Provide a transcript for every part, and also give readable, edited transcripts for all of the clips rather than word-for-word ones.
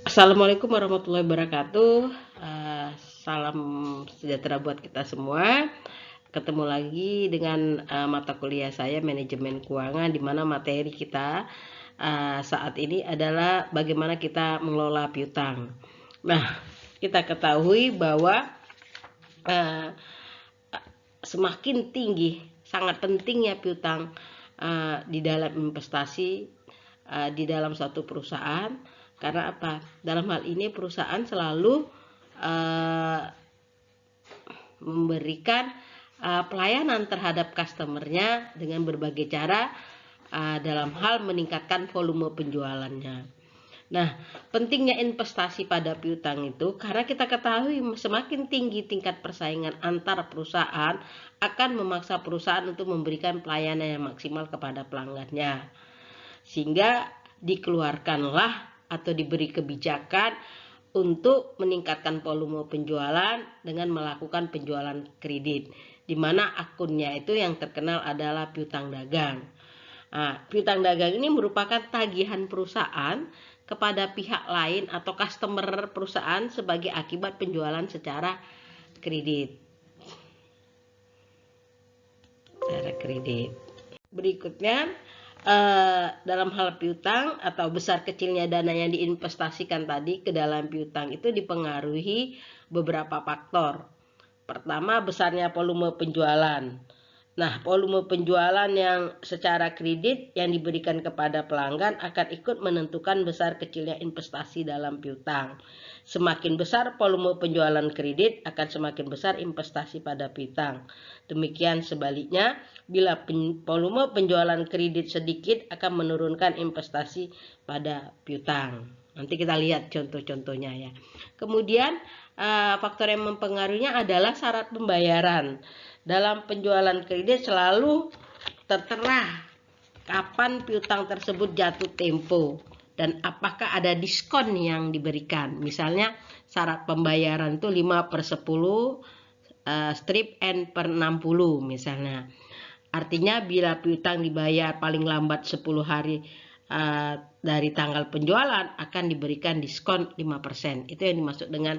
Assalamualaikum warahmatullahi wabarakatuh. Salam sejahtera buat kita semua. Ketemu lagi dengan mata kuliah saya manajemen keuangan, di mana materi kita saat ini adalah bagaimana kita mengelola piutang. Nah, kita ketahui bahwa semakin tinggi, sangat pentingnya piutang di dalam investasi di dalam suatu perusahaan. Karena apa? Dalam hal ini perusahaan selalu memberikan pelayanan terhadap customernya dengan berbagai cara dalam hal meningkatkan volume penjualannya. Nah, pentingnya investasi pada piutang itu karena kita ketahui semakin tinggi tingkat persaingan antar perusahaan akan memaksa perusahaan untuk memberikan pelayanan yang maksimal kepada pelanggannya. Sehingga dikeluarkanlah atau diberi kebijakan untuk meningkatkan volume penjualan dengan melakukan penjualan kredit, di mana akunnya itu yang terkenal adalah piutang dagang. Piutang dagang ini merupakan tagihan perusahaan kepada pihak lain atau customer perusahaan sebagai akibat penjualan secara kredit. Berikutnya, dalam hal piutang atau besar kecilnya dana yang diinvestasikan tadi ke dalam piutang itu dipengaruhi beberapa faktor. Pertama, besarnya volume penjualan. Nah, volume penjualan yang secara kredit yang diberikan kepada pelanggan akan ikut menentukan besar kecilnya investasi dalam piutang. Semakin besar volume penjualan kredit, akan semakin besar investasi pada piutang. Demikian sebaliknya, bila volume penjualan kredit sedikit, akan menurunkan investasi pada piutang. Nanti kita lihat contoh-contohnya ya. Kemudian faktor yang mempengaruhinya adalah syarat pembayaran. Dalam penjualan kredit selalu tertera kapan piutang tersebut jatuh tempo dan apakah ada diskon yang diberikan. Misalnya syarat pembayaran itu 5/10 strip N per 60 misalnya. Artinya bila piutang dibayar paling lambat 10 hari dari tanggal penjualan akan diberikan diskon 5%. Itu yang dimaksud dengan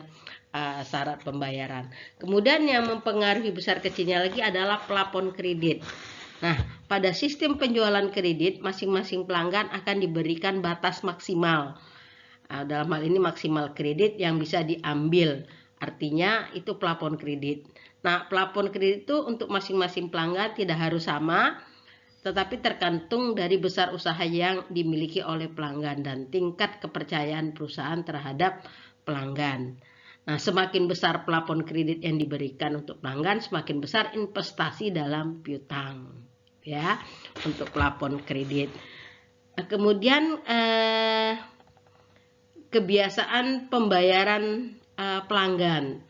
syarat pembayaran. Kemudian yang mempengaruhi besar kecilnya lagi adalah plafon kredit. Nah, pada sistem penjualan kredit masing-masing pelanggan akan diberikan batas maksimal. Dalam hal ini maksimal kredit yang bisa diambil. Artinya itu plafon kredit. Nah, plafon kredit itu untuk masing-masing pelanggan tidak harus sama, tetapi tergantung dari besar usaha yang dimiliki oleh pelanggan dan tingkat kepercayaan perusahaan terhadap pelanggan. Nah, semakin besar plafon kredit yang diberikan untuk pelanggan, semakin besar investasi dalam piutang, ya, untuk plafon kredit. Kemudian kebiasaan pembayaran pelanggan.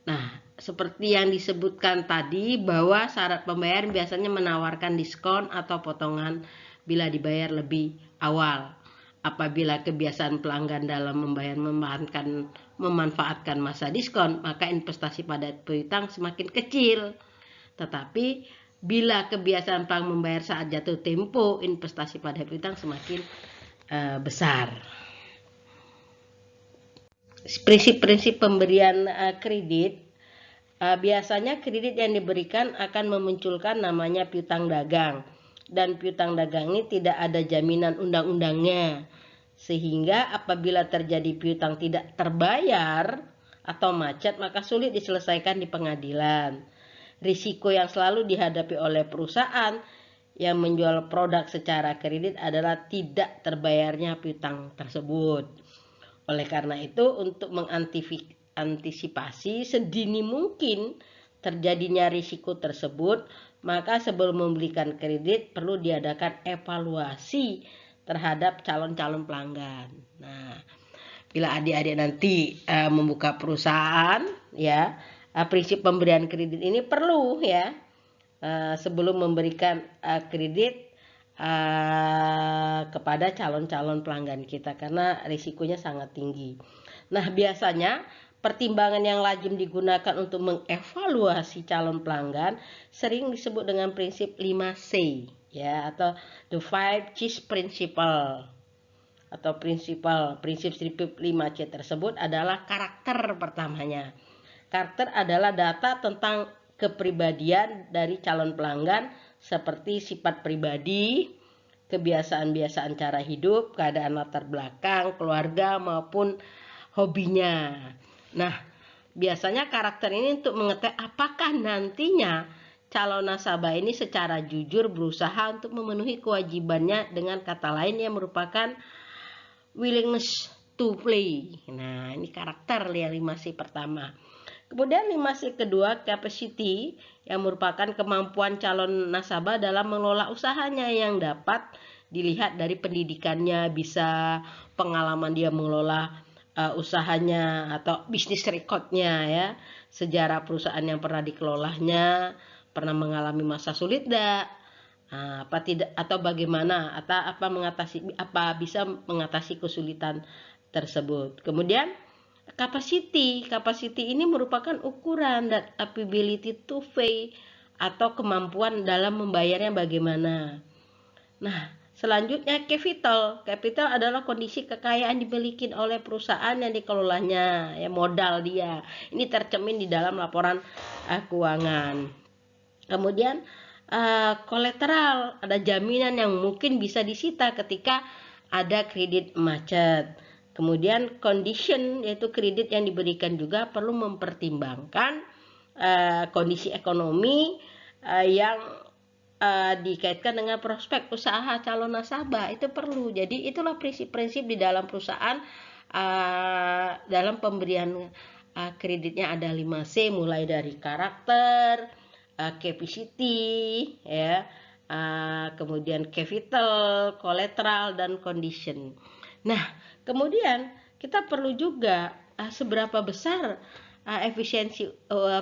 Nah, seperti yang disebutkan tadi bahwa syarat pembayaran biasanya menawarkan diskon atau potongan bila dibayar lebih awal. Apabila kebiasaan pelanggan dalam membayar memanfaatkan masa diskon, maka investasi pada piutang semakin kecil. Tetapi bila kebiasaan pelanggan membayar saat jatuh tempo, investasi pada piutang semakin besar. Prinsip-prinsip pemberian kredit. Biasanya kredit yang diberikan akan memunculkan namanya piutang dagang. Dan piutang dagang ini tidak ada jaminan undang-undangnya. Sehingga apabila terjadi piutang tidak terbayar atau macet, maka sulit diselesaikan di pengadilan. Risiko yang selalu dihadapi oleh perusahaan yang menjual produk secara kredit adalah tidak terbayarnya piutang tersebut. Oleh karena itu, untuk mengantisipasi sedini mungkin terjadinya risiko tersebut, maka sebelum memberikan kredit perlu diadakan evaluasi terhadap calon-calon pelanggan. Nah, bila adik-adik nanti membuka perusahaan, ya, prinsip pemberian kredit ini perlu ya sebelum memberikan kredit kepada calon-calon pelanggan kita karena risikonya sangat tinggi. Nah, biasanya pertimbangan yang lazim digunakan untuk mengevaluasi calon pelanggan sering disebut dengan prinsip 5C ya, atau the 5 Cs principle atau prinsip STRIP 5C tersebut adalah karakter pertamanya. Karakter adalah data tentang kepribadian dari calon pelanggan seperti sifat pribadi, kebiasaan-biasaan cara hidup, keadaan latar belakang, keluarga maupun hobinya. Nah, biasanya karakter ini untuk mengetahui apakah nantinya calon nasabah ini secara jujur berusaha untuk memenuhi kewajibannya, dengan kata lain yang merupakan willingness to play. Nah, ini karakter yang 5C pertama. Kemudian 5C kedua, capacity, yang merupakan kemampuan calon nasabah dalam mengelola usahanya, yang dapat dilihat dari pendidikannya, bisa pengalaman dia mengelola usahanya atau bisnis recordnya ya, sejarah perusahaan yang pernah dikelolanya, pernah mengalami masa sulit tidak, apa tidak, atau bagaimana, atau apa bisa mengatasi kesulitan tersebut. Kemudian capacity ini merupakan ukuran dan ability to pay atau kemampuan dalam membayarnya bagaimana. Nah, selanjutnya capital adalah kondisi kekayaan dimiliki oleh perusahaan yang dikelolanya, ya, modal dia. Ini tercermin di dalam laporan keuangan. Kemudian kolateral, ada jaminan yang mungkin bisa disita ketika ada kredit macet. Kemudian condition, yaitu kredit yang diberikan juga perlu mempertimbangkan kondisi ekonomi yang dikaitkan dengan prospek usaha calon nasabah, itu perlu. Jadi itulah prinsip-prinsip di dalam perusahaan dalam pemberian kreditnya ada 5C, mulai dari karakter, capacity, ya, kemudian capital, collateral, dan condition. Nah, kemudian kita perlu juga seberapa besar efisiensi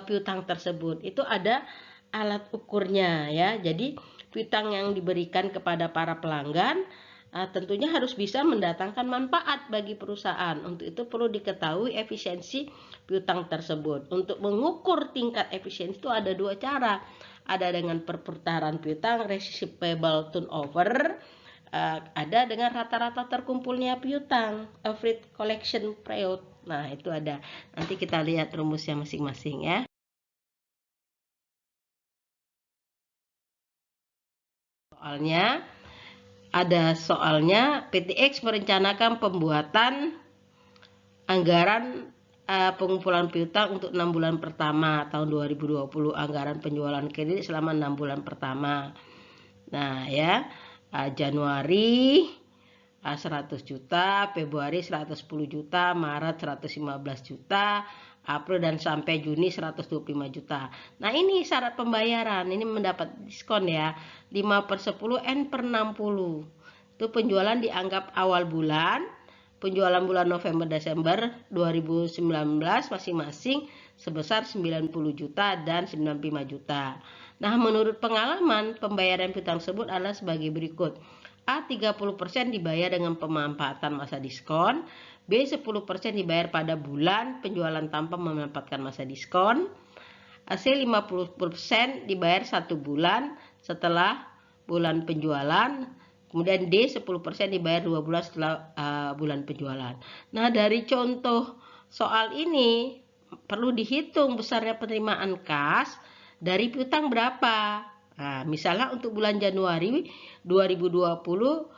piutang tersebut. Itu ada alat ukurnya ya. Jadi piutang yang diberikan kepada para pelanggan tentunya harus bisa mendatangkan manfaat bagi perusahaan. Untuk itu perlu diketahui efisiensi piutang tersebut. Untuk mengukur tingkat efisiensi itu ada dua cara. Ada dengan perputaran piutang, receivable turnover, ada dengan rata-rata terkumpulnya piutang, average collection period. Nah, itu ada. Nanti kita lihat rumusnya masing-masing ya. Soalnya PTX merencanakan pembuatan anggaran pengumpulan piutang untuk 6 bulan pertama tahun 2020, anggaran penjualan kredit selama 6 bulan pertama. Nah ya, Januari 100 juta, Februari 110 juta, Maret 115 juta, April dan sampai Juni 125 juta. Nah, ini syarat pembayaran. Ini mendapat diskon ya. 5/10 N/60. Itu penjualan dianggap awal bulan. Penjualan bulan November Desember 2019 masing-masing sebesar 90 juta dan 95 juta. Nah, menurut pengalaman, pembayaran piutang tersebut adalah sebagai berikut. A, 30% dibayar dengan pemanfaatan masa diskon. B, 10% dibayar pada bulan penjualan tanpa memanfaatkan masa diskon. C, 50% dibayar 1 bulan setelah bulan penjualan. Kemudian D, 10% dibayar 2 bulan setelah bulan penjualan. Nah, dari contoh soal ini perlu dihitung besarnya penerimaan kas dari piutang berapa. Nah, misalnya untuk bulan Januari 2020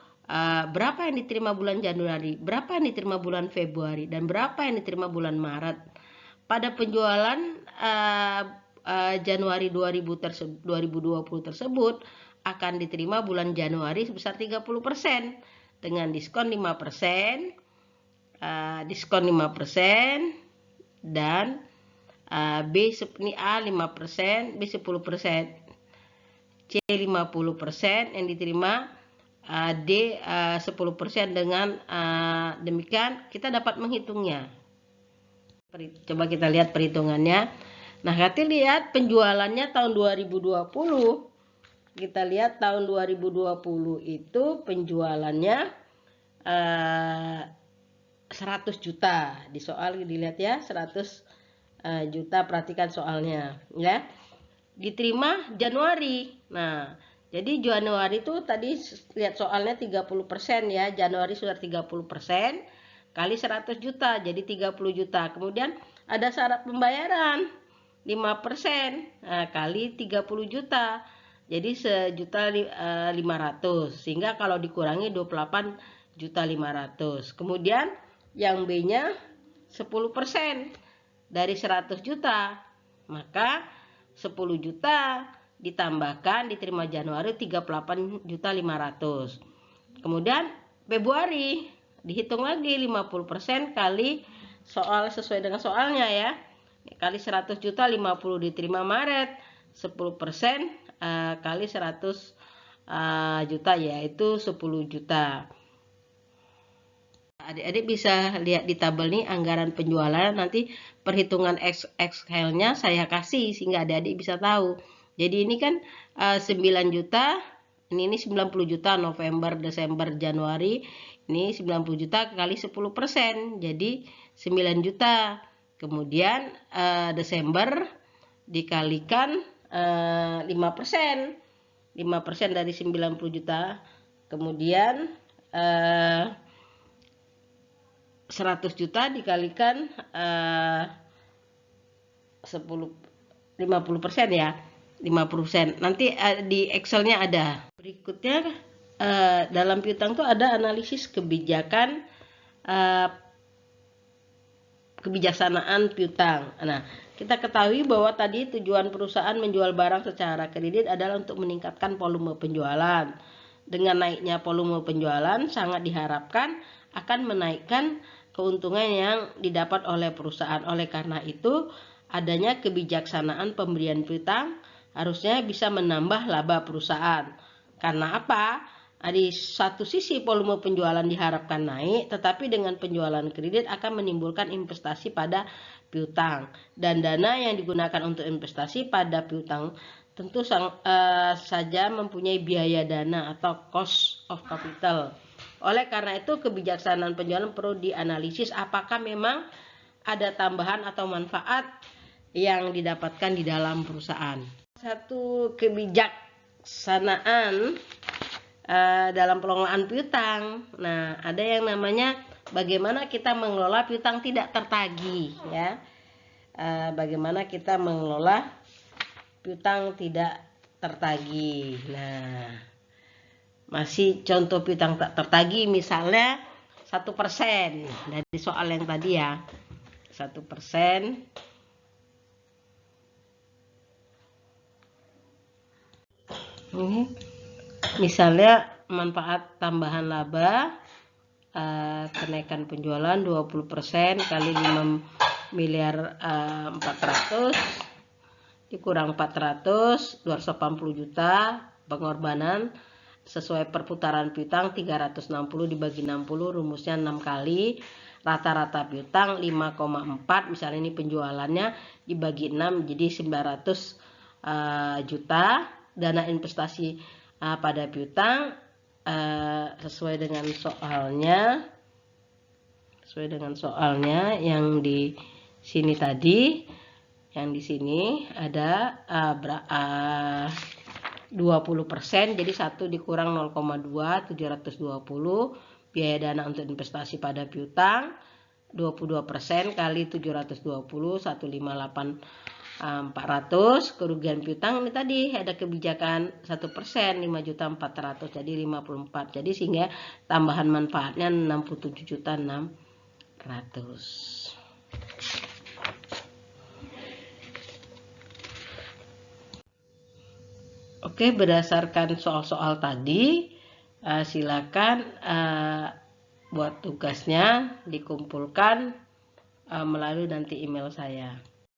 berapa yang diterima bulan Januari, berapa yang diterima bulan Februari, dan berapa yang diterima bulan Maret. Pada penjualan Januari 2020 tersebut akan diterima bulan Januari sebesar 30% dengan diskon 5%, diskon 5%, dan B ini A 5%, B 10%, C 50% yang diterima, D 10%. Dengan demikian kita dapat menghitungnya. Coba kita lihat perhitungannya. Nah, kita lihat penjualannya tahun 2020. Kita lihat tahun 2020 itu penjualannya 100 juta. Di soal dilihat ya, 100 juta, perhatikan soalnya ya. Diterima Januari. Nah, Jadi Januari itu tadi lihat soalnya 30% ya. Januari sudah 30% kali 100 juta jadi 30 juta. Kemudian ada syarat pembayaran 5%, kali 30 juta. Jadi 1.500.000, sehingga kalau dikurangi 28.500.000. Kemudian yang B-nya 10% dari 100 juta. Maka 10 juta ditambahkan diterima Januari 38.500.000. Kemudian Februari dihitung lagi 50% kali soal sesuai dengan soalnya ya. Kali 100 juta 50 diterima Maret, 10% kali 100 juta yaitu 10 juta. Adik-adik bisa lihat di tabel nih anggaran penjualan, nanti perhitungan Excel-nya saya kasih sehingga adik-adik bisa tahu. Jadi ini kan 9 juta, ini 90 juta November, Desember, Januari, ini 90 juta kali 10%, jadi 9 juta. Kemudian Desember dikalikan 5%, 5% dari 90 juta, kemudian 100 juta dikalikan 50% ya, 50%. Nanti di Excelnya ada. Berikutnya dalam piutang tuh ada analisis kebijaksanaan piutang. Nah, kita ketahui bahwa tadi tujuan perusahaan menjual barang secara kredit adalah untuk meningkatkan volume penjualan. Dengan naiknya volume penjualan sangat diharapkan akan menaikkan keuntungan yang didapat oleh perusahaan. Oleh karena itu, adanya kebijaksanaan pemberian piutang harusnya bisa menambah laba perusahaan. Karena apa? Di satu sisi volume penjualan diharapkan naik, tetapi dengan penjualan kredit akan menimbulkan investasi pada piutang. Dan dana yang digunakan untuk investasi pada piutang tentu saja mempunyai biaya dana atau cost of capital. Oleh karena itu, kebijaksanaan penjualan perlu dianalisis apakah memang ada tambahan atau manfaat yang didapatkan di dalam perusahaan. Satu kebijaksanaan dalam pengelolaan piutang. Nah, ada yang namanya bagaimana kita mengelola piutang tidak tertagih ya. Bagaimana kita mengelola piutang tidak tertagih. Nah, masih contoh piutang tak tertagih misalnya 1% dari soal yang tadi ya, 1%. Ini misalnya manfaat tambahan laba, kenaikan penjualan 20% kali 5.400.000 dikurang 400, 280 juta. Pengorbanan sesuai perputaran piutang 360 dibagi 60, rumusnya 6 kali. Rata-rata piutang 5,4, misalnya ini penjualannya dibagi 6 jadi 900 juta. Dana investasi pada piutang sesuai dengan soalnya yang di sini tadi. Yang di sini ada 20%, jadi 1 dikurang 0,2, 720. Biaya dana untuk investasi pada piutang 22% kali 720, 158.400. Kerugian piutang ini tadi ada kebijakan 1%, 5.400.000 jadi 54. Jadi sehingga tambahan manfaatnya 67.600. Oke, berdasarkan soal-soal tadi, silakan buat tugasnya dikumpulkan melalui nanti email saya.